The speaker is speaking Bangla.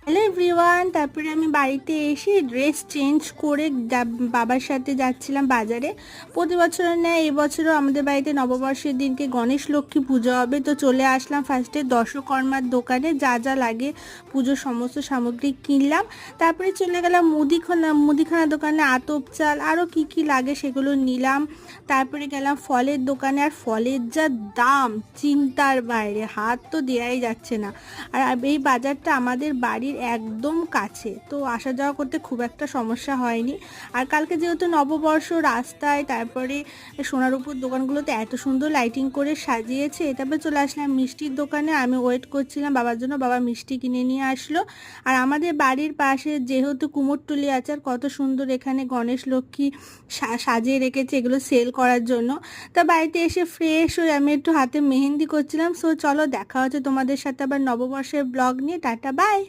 হ্যালো এভরিওয়ান, তারপরে আমি বাড়িতে এসে ড্রেস চেঞ্জ করে বাবার সাথে যাচ্ছিলাম বাজারে। প্রতি বছরের ন্যায় এবছরও আমাদের বাড়িতে নববর্ষের দিনকে গণেশ লক্ষ্মী পুজো হবে, তো চলে আসলাম ফার্স্টে দশকর্মার দোকানে, যা যা লাগে পুজোর সমস্ত সামগ্রী কিনলাম। তারপরে চলে গেলাম মুদিখানা দোকানে, আতপ চাল আরও কি কি লাগে সেগুলো নিলাম। তারপরে গেলাম ফলের দোকানে, আর ফলের যা দাম চিন্তার বাইরে, হাত তো দেওয়াই যাচ্ছে না। আর এই বাজারটা আমাদের বাড়ির একদম কাছে, তো আসা যাওয়া করতে খুব একটা সমস্যা হয়নি। আর কালকে যেহেতু নববর্ষ, রাস্তায় তারপরে সোনার উপর দোকানগুলোতে এত সুন্দর লাইটিং করে সাজিয়েছে। তারপরে চলে আসলাম মিষ্টির দোকানে, আমি ওয়েট করছিলাম বাবার জন্য, বাবা মিষ্টি কিনে নিয়ে আসলো। আর আমাদের বাড়ির পাশে যেহেতু কুমোরটুলি আছে, আর কত সুন্দর এখানে গণেশ লক্ষ্মী সাজিয়ে রেখেছে এগুলো সেল করার জন্য। তা বাড়িতে এসে ফ্রেশ হয়ে আমি একটু হাতে মেহেন্দি করছিলাম। সো চলো দেখা হচ্ছে তোমাদের সাথে আবার নববর্ষের ব্লগ নিয়ে। Tata, by.